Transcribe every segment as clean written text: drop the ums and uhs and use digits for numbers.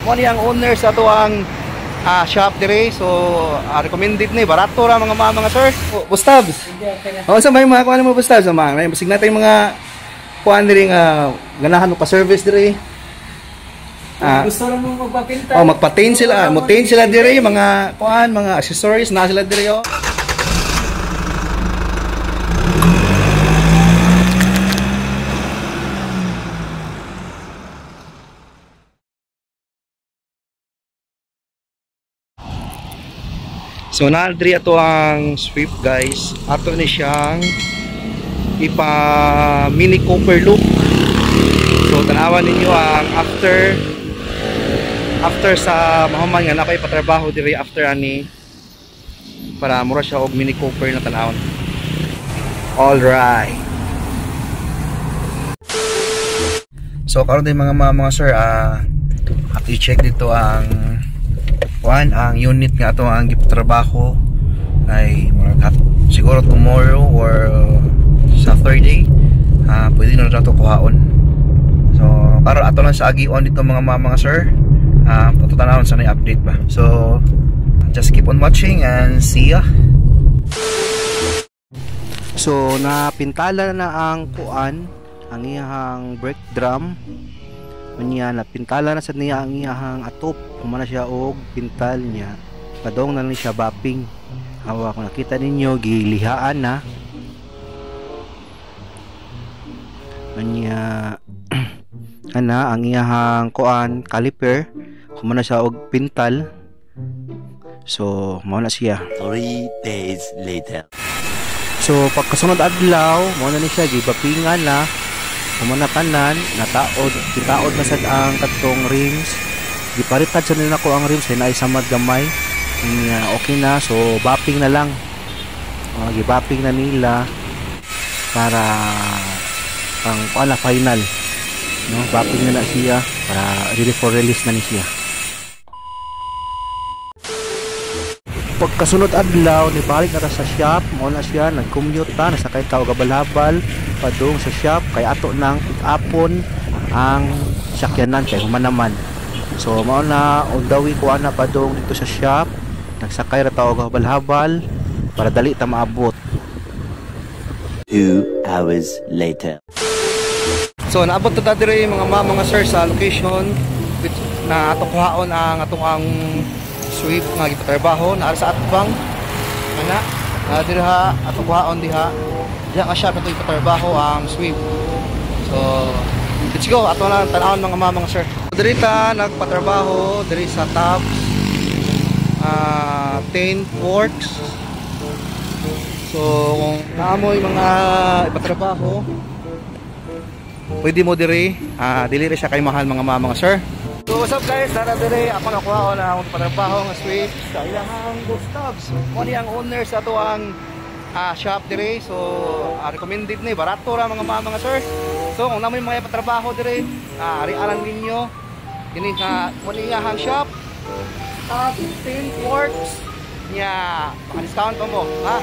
Mo ni ang owner sa tuang shop dire, so recommended ni barato ra mga sir. Bustabs. Sa may mga kuan mo bustabs mga. Basig natin mga kuan dire nga ganahan pa service dire. Gusto ra mo magpapinta. Magpatain sila, mo-tain sila dire mga kuan, mga accessories na sila dire. So naadri ato ang Swift guys. Ato ni siyang ipa mini Cooper loop. So tanawan ninyo ang after sa mahuman nga na kay patrabaho diri after ani para mura siya og mini Cooper na tanawon. All right. So karon din mga sir at i-check dito ang ang unit nga ato ang gipatrabaho ay siguro tomorrow or Saturday pwede na nato kuhaon. So karon ato lang sa agion dito mga sir, patutanawon sa na update ba. So just keep on watching and see ya. So napintala na ang kuan ang iyang brake drum. Niya napintala na sa niya ang iyang atop, humana siya og pintal niya, padong na ni siya bapping. Hawa kung nakita ninyo gilihaan na niya ana ang iyang kuan caliper, humana siya og pintal. So mao na siya 3 days later. So pagkasunod adlaw mao na ni siya gibapingan na humana tanan, nataod na sad ang katong rims. Giparitad sa nila ko ang rims kay naay samad gamay. Okay na, so bapping na lang. Gibapping na nila para pang kuala final. No, bapping na siya para ready for release na ni siya. Pagkasunod adlaw ni balik na sa shop, mo na siya nag-commute ta, nasakay ta og habal-habal padung sa shop kay ato nang pick-upon ang sakyanan kay human naman. So mao na on the way ko ana padung dito sa shop, nagsakay ra ta og habal-habal para dali ta maabot. 2 hours later. So naabot ta diri mga sir sa location na ato kuhaon ang atong Swift nga gipatrabaho na sa atbang ana dirha ato kuhaon diha nga siya ato ipatrabaho ang Swift. So let's go, ato na tanawon mga sir. Diri ta nagpatrabaho diri sa Tabs 10 Forks. So kung naamoy mga ipatrabaho pwede mo diri dili siya kay mahal mga sir. So what's up guys, nara diri ako nakuha na akong patrabaho nga Swift sa ilahang Bustabs. Mo ni ang owner sa ato ang shop diri, so recommended ni barato ra mga sir. So kung namoy mga patrabaho diri, ari-aran ninyo kini nga mo ni ang shop Tabs 10 Forks nya maka-discount pa mo ha.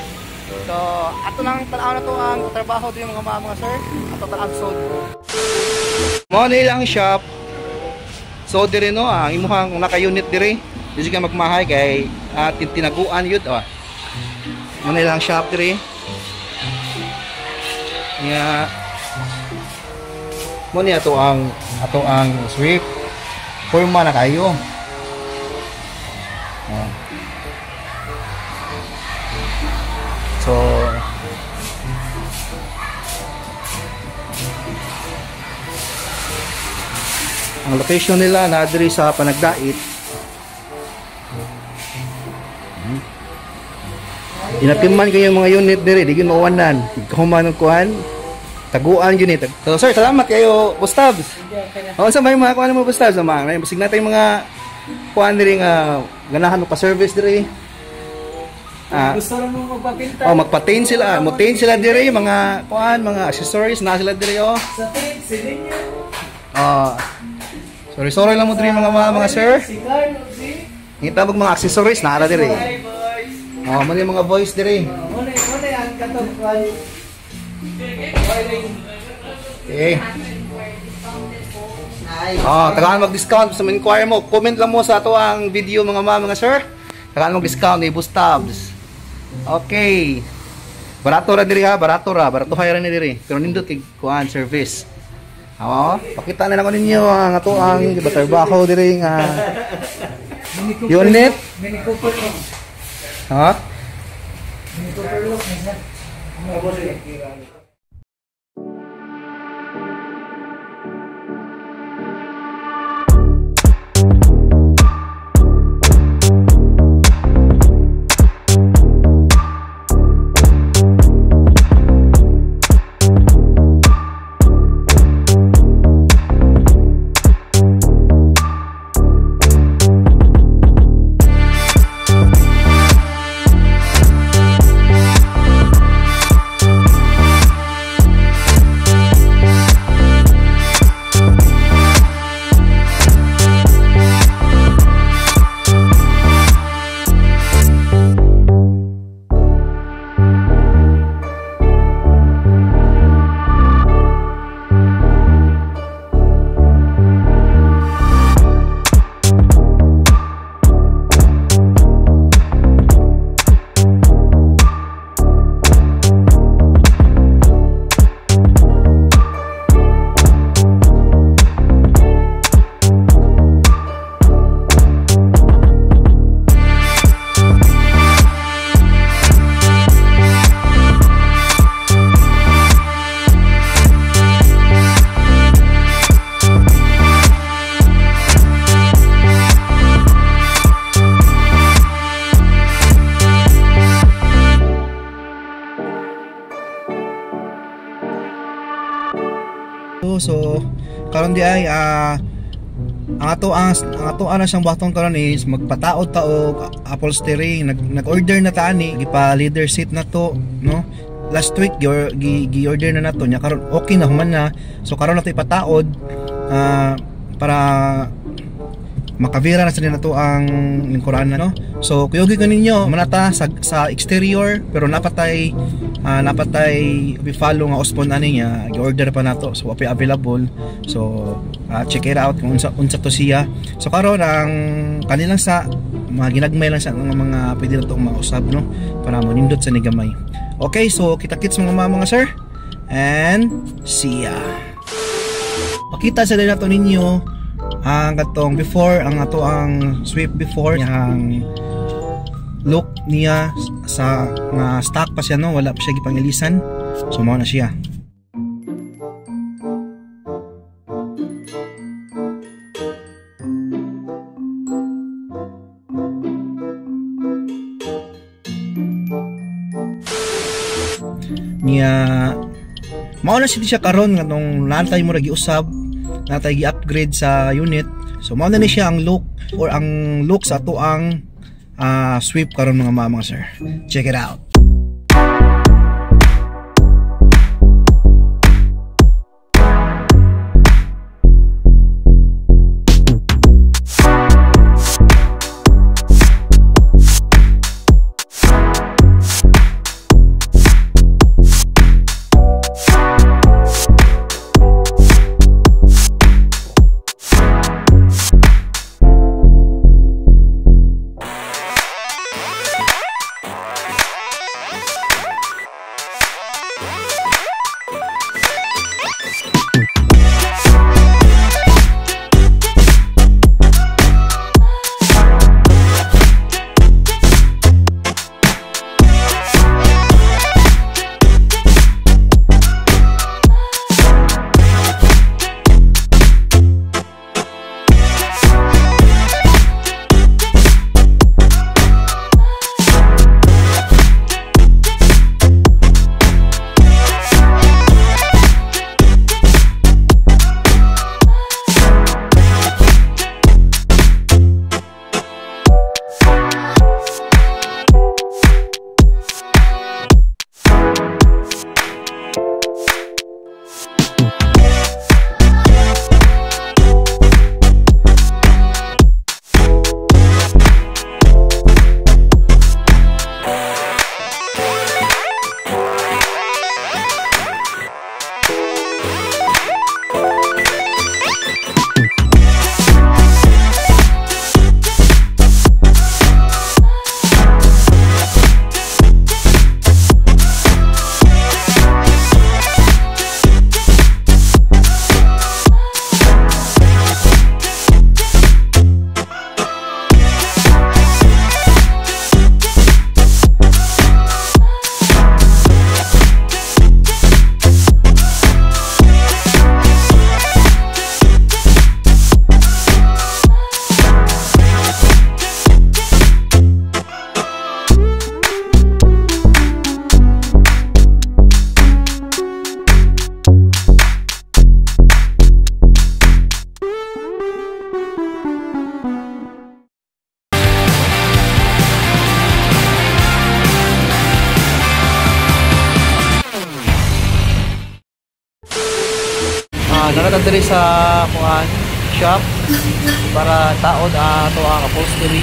So ato lang tanaw na to ang patrabaho diri mga sir, ato tanaw sod. Mo ni ang shop. So dire no, ang imuhang naka-unit dire, dili ka magmahay kay tinaguan yun. Mo na lang shop dire. Nya mo ni ato ang Swift. Forma na kayo. So ang location nila na diri sa Panagdait. Inatiman kayo mga unit diri, di gyud mawanan. Human og kuan, taguan unit. So sir, salamat kayo Bustabs. Sa may mga kuan mo Bustabs mga, basig natay mga kuan diri nga ganahan pa service diri. Gusto ra mo magpapinta. Magpatain sila, mo-tain sila diri mga kuan, mga accessories na sila diri Sa tape silin sorry lang mo diri mga sir. Ngita mag mga accessories na ara diri. Mo ni mga voice diri. Mo ang katong kuan. Okay. tagaan mag-discount sa inquire mo. Comment lang mo sa ato ang video mga sir. Tagaan mag-discount ni Bustabs. Okay. Barato ra diri ha, barato hay ra ni diri. Pero nindot kay kuan service. Pakita na naman ninyo ang ato ang trabaho diri nga unit. Mini Cooper lang. Ha? Mini Cooper lang. So karon di ay ang ato ana siyang baton karon is magpataod ta og upholstery. Nag-order na ta ani, gipa leather seat na to, no? Last week gi-order na nato nya, karon okay na human na. So karon nato ipataod para makavira na sa nato ang lingkuran na, no? So kuyogi ko ninyo manata sa exterior, pero napatay bifalo nga ospon ani niya, gi-order pa nato. So apay available. So check it out kung unsa to siya. So karon ang kanilang sa mga ginagmay lang sa mga pwede na to mausab, no, para mo nindot sa nigamay. Okay, so kita-kits mga sir, and see ya. Pakita sa nato ninyo ang katong before, ang ato ang sweep before, ang look niya sa nga stock pa siya, no, wala pa siya gipangilisan. So mao na siya. Niya mao na siya karon nga nung natay mo ra giusab, natay gi-upgrade sa unit. So mao na ni siya ang look, or ang look sa ato ang sweep karon mga sir. Check it out. Nata diri sa kuan shop para taod ato ang upholstery.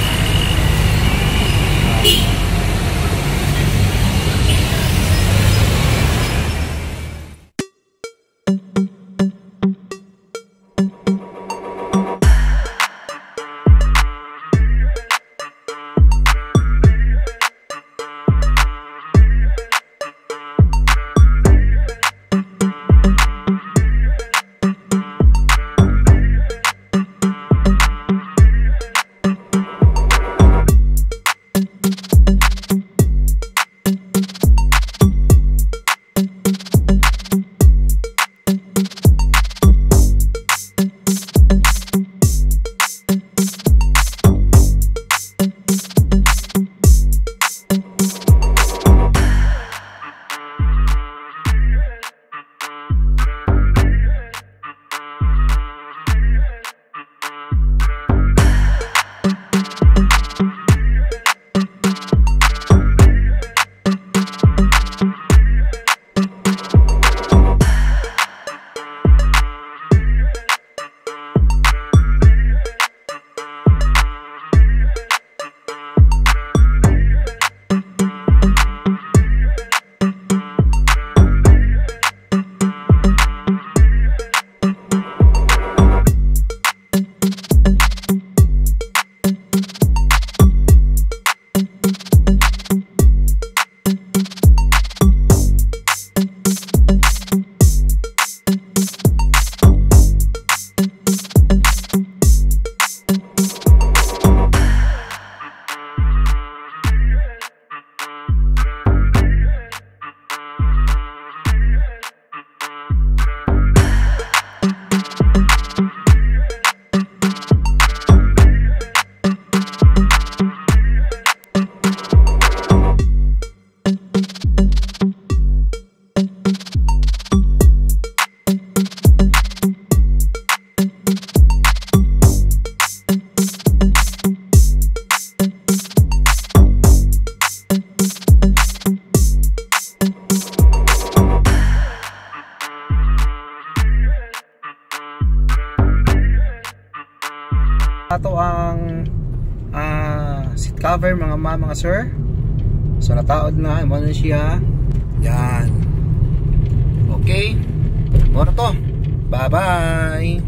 Ato ang seat cover mga sir. So nataod na mo na siya. Yan. Okay. Muna to. Bye bye.